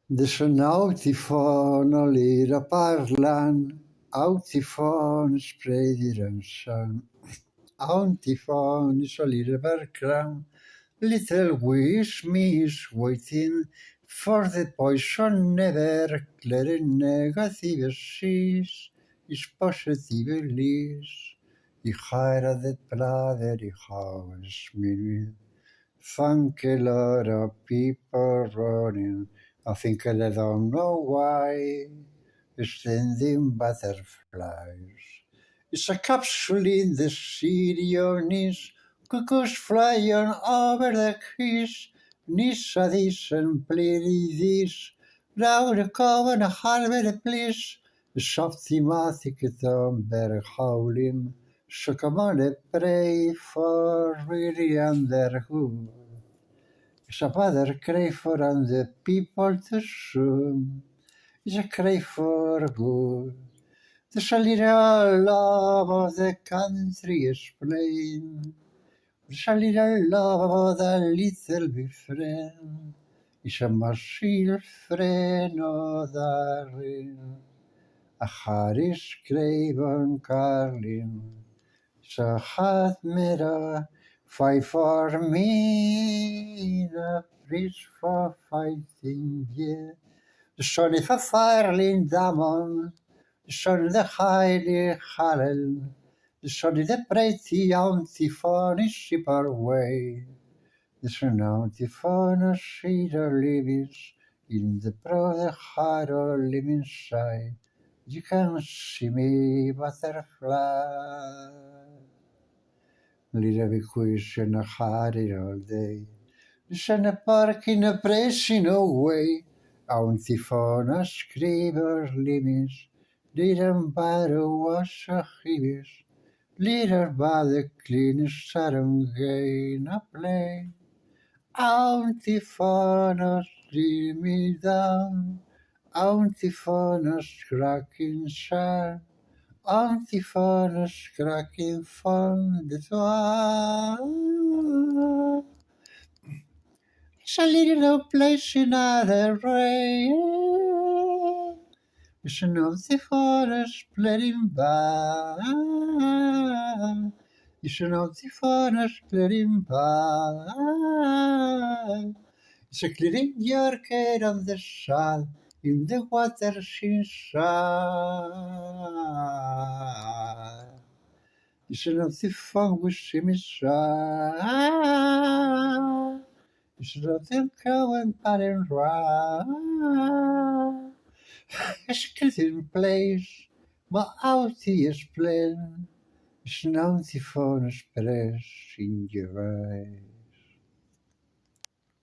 Deixa nautifon a lira parlan, autifon sprediransan, autifon is a lira verkran, little wish me is waiting for the poison never clear negative seas, is positive lease. Ich heiratet Blader, ich haus mir. Thank a lot of people running. I think they don't know why. Standing butterflies. It's a capsule in the city of Nice. Cuckoos flying over the keys. Nice a decent Pleiades. Now the common harbor please. The soft thematic thunder howling. So come on and pray for really underhood. Is a father crave for and the people to soon. Is a crave for good. There's a little love of the country is plain. There's a little love of the little befriend. Is a marshal friend of the rain. A Harris Craven Carlin. So hat mirror fight for me, the bridge for fighting, yeah. The sun is a fireling diamond, the sun is the highly hallel, the sun is the pretty antiphon ship our way. The sun antiphon cedar leaves in the broad heart of living side. You can see me butterfly. Little bit quiz and a hardy all day. Send a park in a pressing away. Antifona scriber limis. Didn't bother wash a hibis. Little by the clean sarum gain a play. Antifona stream me down. Antifona cracking shine. Antiphonus cracking from the door. It's a little place in other rain. It's an antiphonus splitting by. It's an antiphonus splitting by. It's a clearing your care on the sun. In the water inside. It's an antiphon with Shimisha. It's nothing going pattern right. It's clearing place. My outie is plain. It's an antiphon express in your eye.